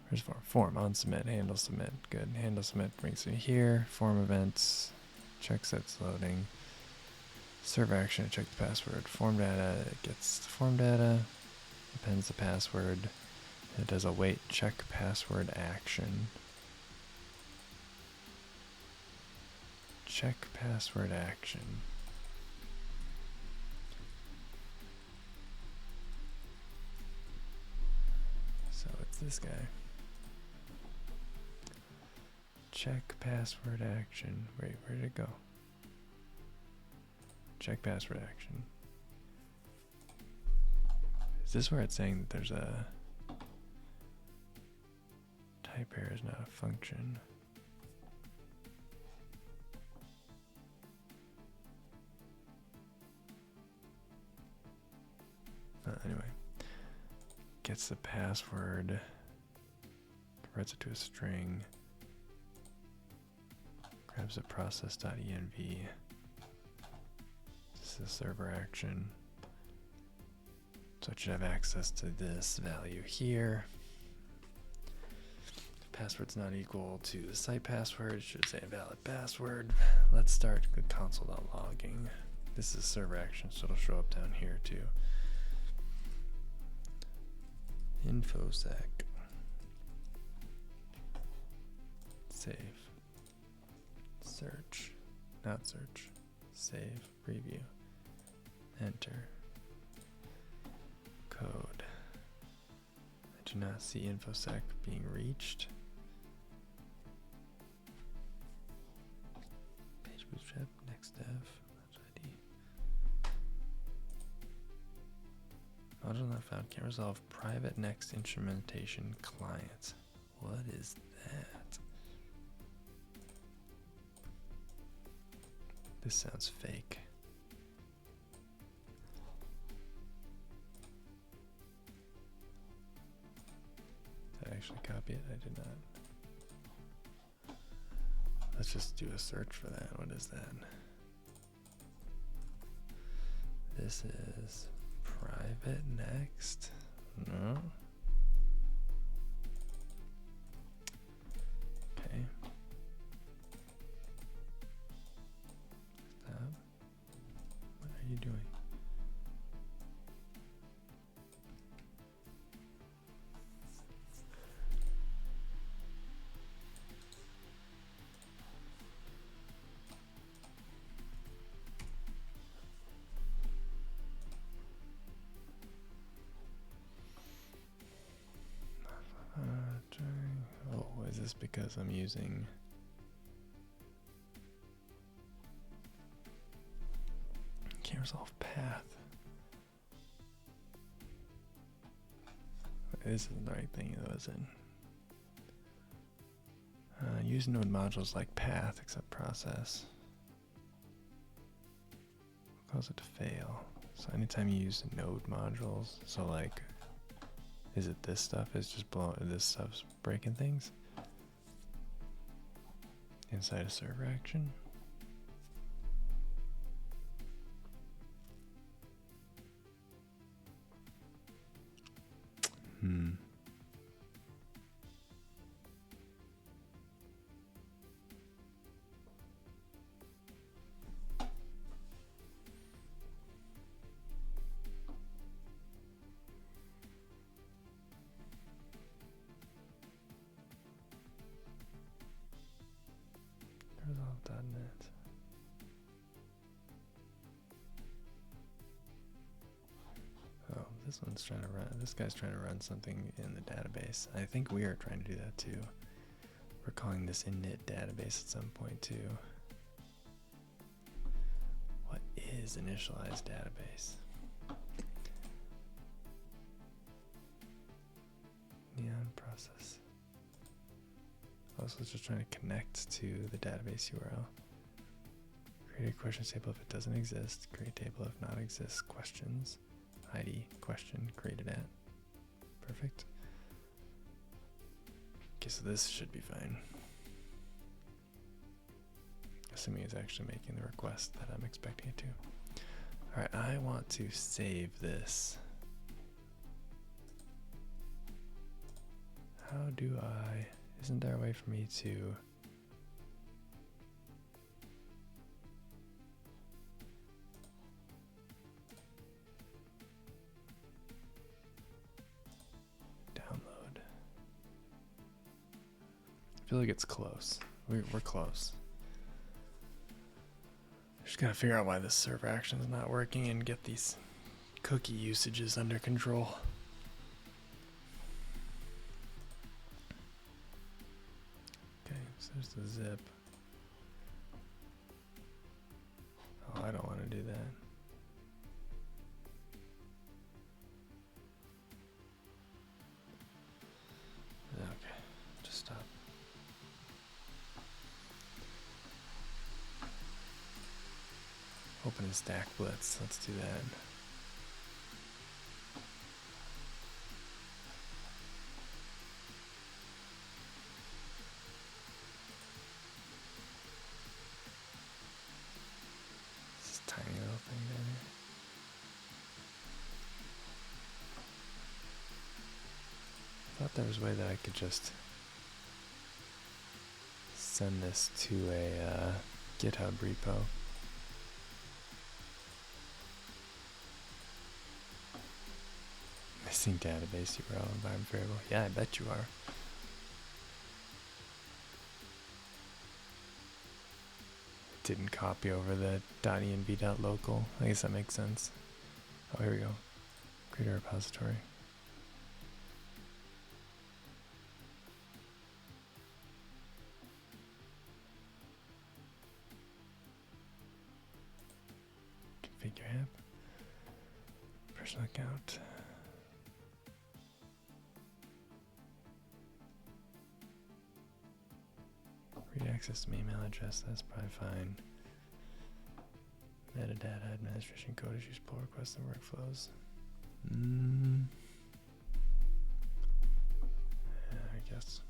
Where's form? Form on submit, handle submit. Good. Handle submit brings me here. Form events, check sets loading. Serve action, check the password. Form data, it gets the form data, appends the password. It does a wait check password action. Check password action. So it's this guy. Check password action. Wait, where did it go? Check password action. Is this where it's saying that there's a type error is not a function? Anyway, gets the password, converts it to a string, grabs the process.env. This is server action. So it should have access to this value here. If password's not equal to the site password, it should say invalid password. Let's start with console.logging. This is server action, so it'll show up down here too. Infosec. Save. Search. Not search. Save. Preview. Enter. Code. I do not see infosec being reached. Page bootstrap. Next dev. ID. Module not found. Can't resolve private next instrumentation client. What is that? This sounds fake. Did I actually copy it? I did not. Let's just do a search for that. What is that? This is private next. No. Okay. Stop. What are you doing? Oh, is this because I'm using can't resolve path? This isn't the right thing though, is it? Use node modules like path except process. Cause it to fail. So anytime you use node modules, so like, is it this stuff is just blowing, this stuff's breaking things? Inside a server action? Resolve.net. Oh, this one's trying to run, this guy's trying to run something in the database. I think we are trying to do that too. We're calling this init database at some point too. What is initialized database? Neon process. Oh, so it's just trying to connect to the database URL. Create a questions table if it doesn't exist. Create table if not exists. Questions. ID question created at. Perfect. Okay, so this should be fine. Assuming it's actually making the request that I'm expecting it to. Alright, I want to save this. How do I... Isn't there a way for me to... download? I feel like it's close. We're close. Just gotta figure out why this server action is not working and get these cookie usages under control. Okay, so there's the zip. Oh, I don't want to do that. Okay, just stop. Open stack blitz. Let's do that. This tiny little thing down here. I thought there was a way that I could just send this to a GitHub repo. Missing database URL environment variable. Yeah, I bet you are. Didn't copy over the .env.local. I guess that makes sense. Oh, here we go. Create a repository. Configure app. Personal account. Read access to my email address. That's probably fine. Metadata, administration code issues, pull requests, and workflows. Yeah, I guess.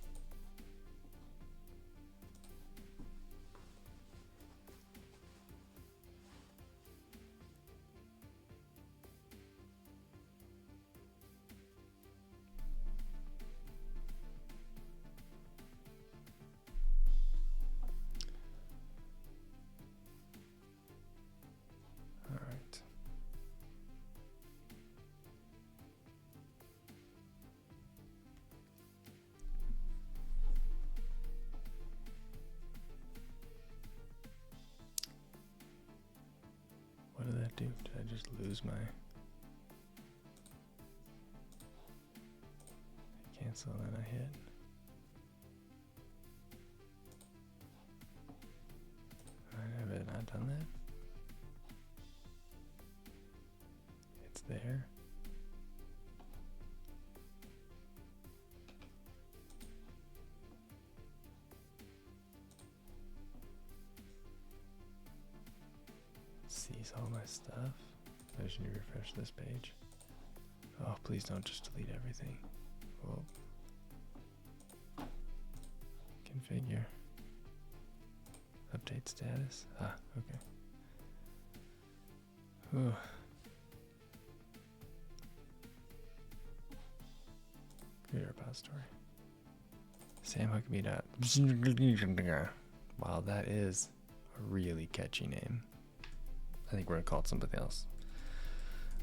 What did that do? Did I just lose my... Cancel and then I hit. Have I not done that? It's there. Sees all my stuff. I should refresh this page. Oh, please don't just delete everything. Whoa. Configure. Update status. Ah, okay. Whew. Create repository. Sam Huckabee. Wow, that is a really catchy name. I think we're gonna call it something else.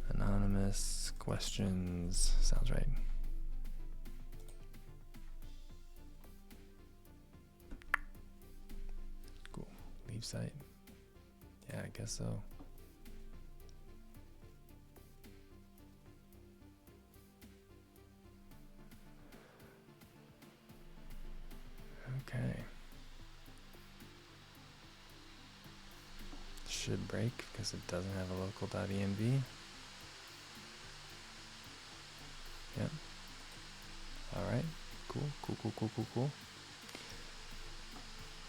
Anonymous questions. Sounds right. Cool. Leave site. Yeah, I guess so. Okay. Should break because it doesn't have a local.env. Yep. Alright. Cool.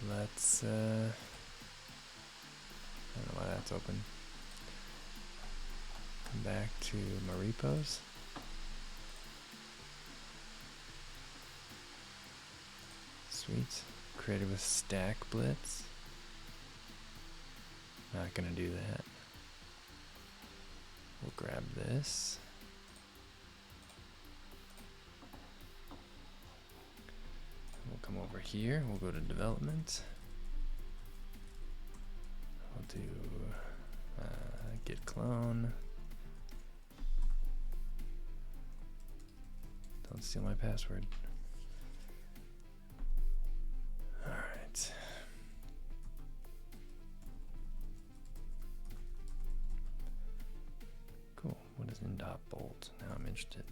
Let's, I don't know why that's open. Come back to my repos. Sweet. Created with stack blitz. Not gonna do that. We'll grab this. We'll come over here. We'll go to development. We'll do git clone. Don't steal my password. All right. Cool. What is in.bolt? Now I'm interested.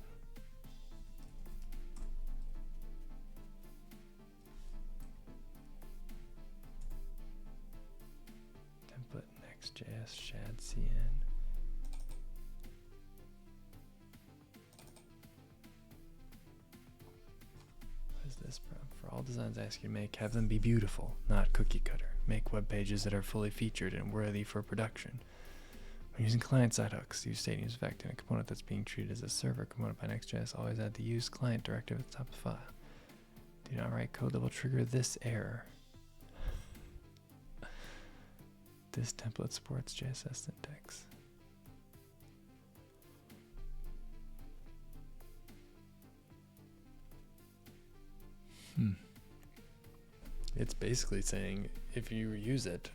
Template Next.js shad cn. What is this, bro? For all designs I ask you to make, have them be beautiful, not cookie cutter. Make web pages that are fully featured and worthy for production. When using client-side hooks, use state use effect in a component that's being treated as a server component by Next.js. Always add the use client directive at the top of the file. Do not write code that will trigger this error. This template supports JSS syntax. It's basically saying if you use it,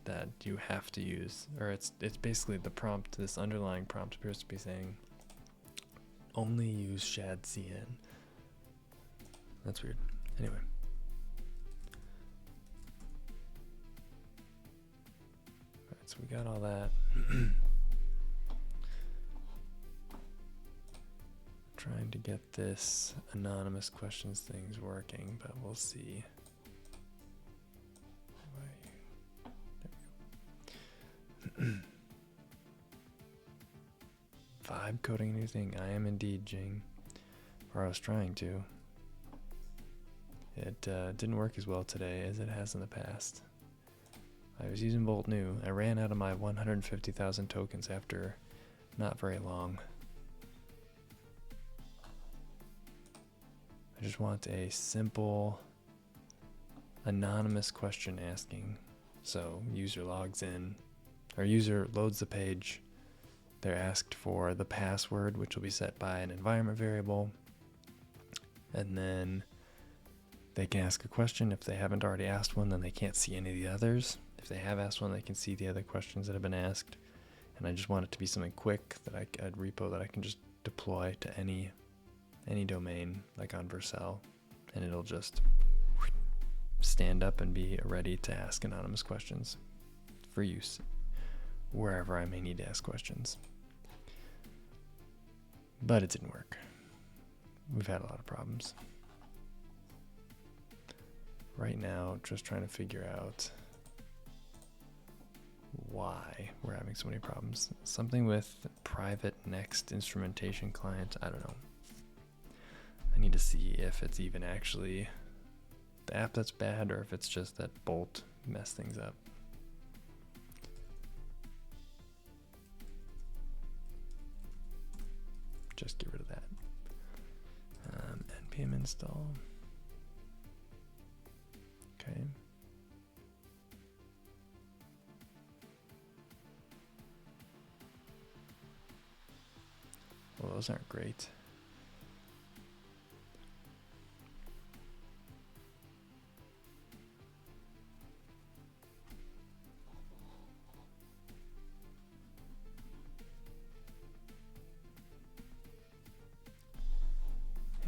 that you have to use, or it's basically the prompt, this underlying prompt appears to be saying only use shad cn. That's weird. Anyway. Alright, so we got all that. Trying to get this anonymous questions things working, but we'll see. Vibe coding a new thing. I am indeed, Jing. Or I was trying to. It didn't work as well today as it has in the past. I was using bolt.new. I ran out of my 150,000 tokens after not very long. I just want a simple anonymous question asking. So user logs in, or user loads the page. They're asked for the password, which will be set by an environment variable. And then they can ask a question. If they haven't already asked one, then they can't see any of the others. If they have asked one, they can see the other questions that have been asked. And I just want it to be something quick, that a repo that I can just deploy to any domain, like on Vercel, and it'll just stand up and be ready to ask anonymous questions for use wherever I may need to ask questions. But it didn't work. We've had a lot of problems. Right now, just trying to figure out why we're having so many problems. Something with private next instrumentation client, I don't know. I need to see if it's even actually the app that's bad, or if it's just that Bolt messed things up. Just get rid of that. npm install. Okay. Well, those aren't great.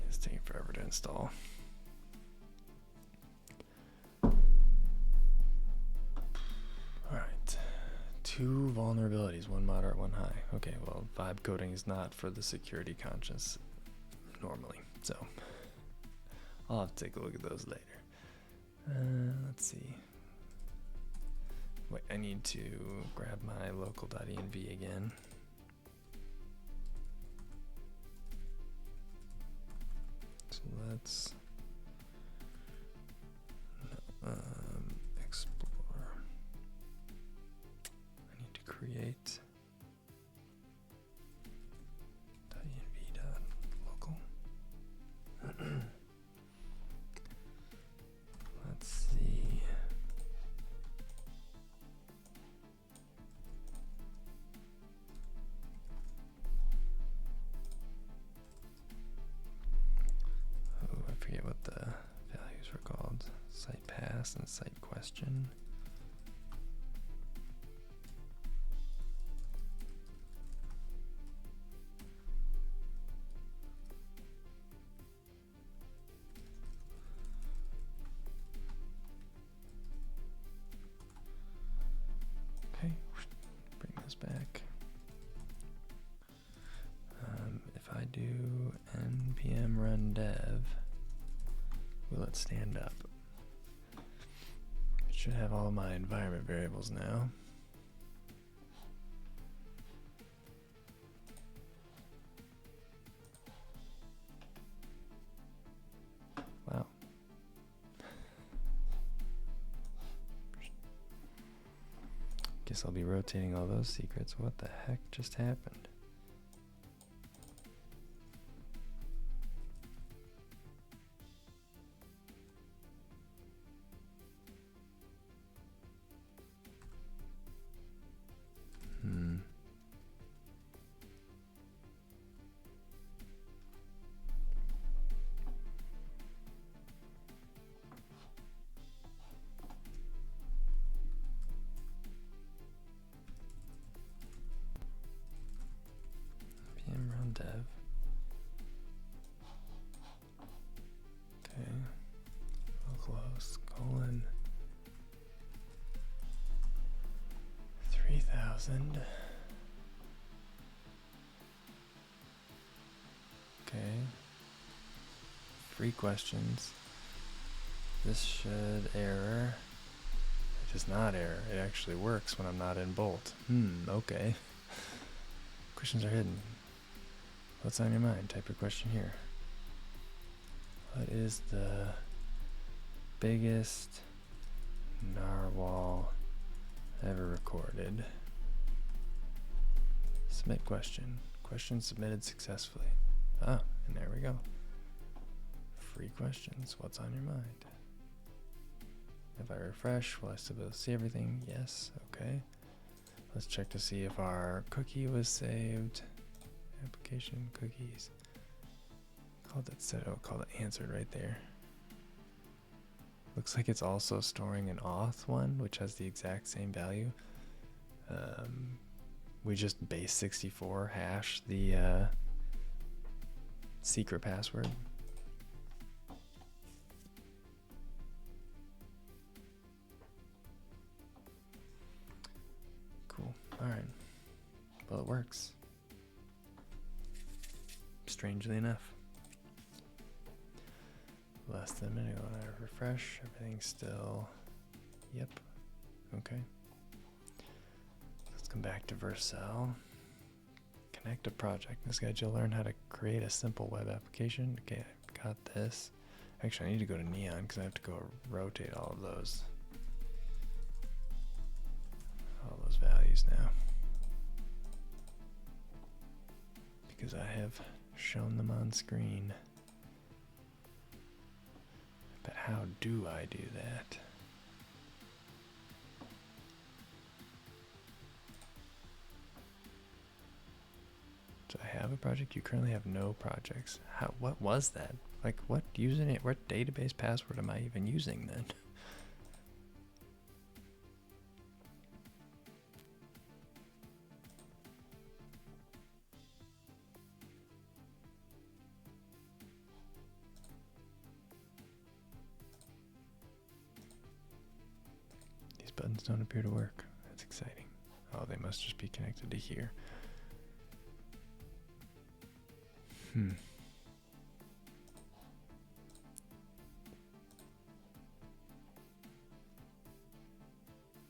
It's taking forever to install. Alright. 2 vulnerabilities, one moderate, one high. Okay, well, vibe coding is not for the security conscious normally, so I'll have to take a look at those later. Let's see. Wait, I need to grab my local.env again. So let's explore. I need to create .env.local. what the values were called. Site pass and site question. Okay, bring this back. If I do npm run dev, will it stand up? It should have all my environment variables now. Wow. Guess I'll be rotating all those secrets. What the heck just happened? npm run dev. Okay. Close colon 3000. Okay. Free questions. This should error. It does not error. It actually works when I'm not in bolt. Okay. Questions are hidden. What's on your mind? Type your question here. What is the biggest narwhal ever recorded? Submit question. Question submitted successfully. Ah, and there we go. Free questions. What's on your mind? If I refresh, will I still be able to see everything? Yes. Okay. Let's check to see if our cookie was saved. Application cookies. Called it set. Oh, called it answered right there. Looks like it's also storing an auth one, which has the exact same value. We just base 64 hash the secret password. Cool. All right. Well, it works. Strangely enough. Less than a minute ago when I refresh, everything's still, yep, okay. Let's come back to Vercel. Connect a project. In this guide you'll learn how to create a simple web application. Okay, I got this. Actually, I need to go to Neon because I have to go rotate all of those values now. Because I have shown them on screen. But how do I do that? Do I have a project? You currently have no projects. What was that? Like, what username, what database password am I even using then? These buttons don't appear to work. That's exciting. Oh, they must just be connected to here.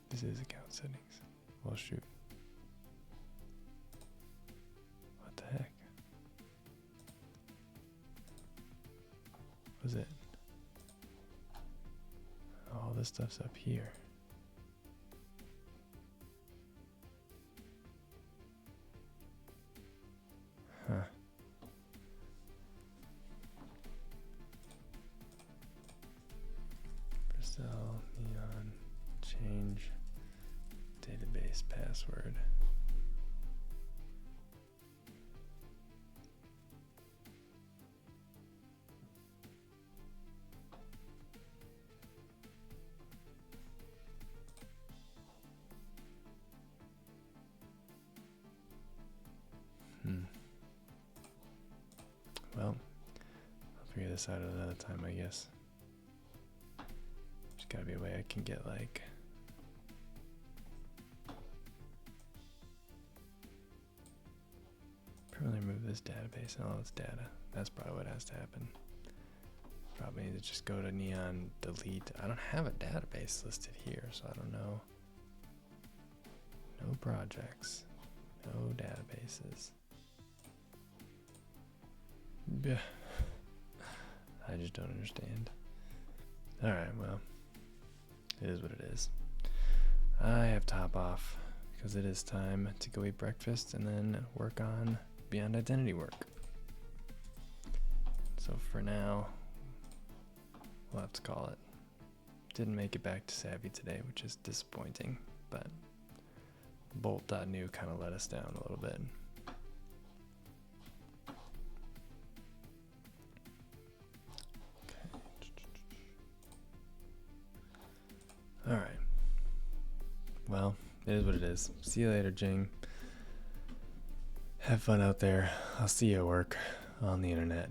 This is account settings. Well, shoot. What the heck? What was it? All this stuff's up here. Huh. Vercel, Neon, change database password. figure this out at another time, I guess. There's gotta be a way I can get like permanently remove this database and all its data. That's probably what has to happen. Probably need to just go to Neon delete. I don't have a database listed here, so I don't know. No projects. No databases. Yeah. I just don't understand. Alright, well. It is what it is. I have to hop off because it is time to go eat breakfast and then work on Beyond Identity work. So for now, we'll have to call it. Didn't make it back to Savvy today, which is disappointing, but bolt.new kind of let us down a little bit. Okay. Alright. Well, it is what it is. See you later, Jing. Have fun out there. I'll see you at work on the internet.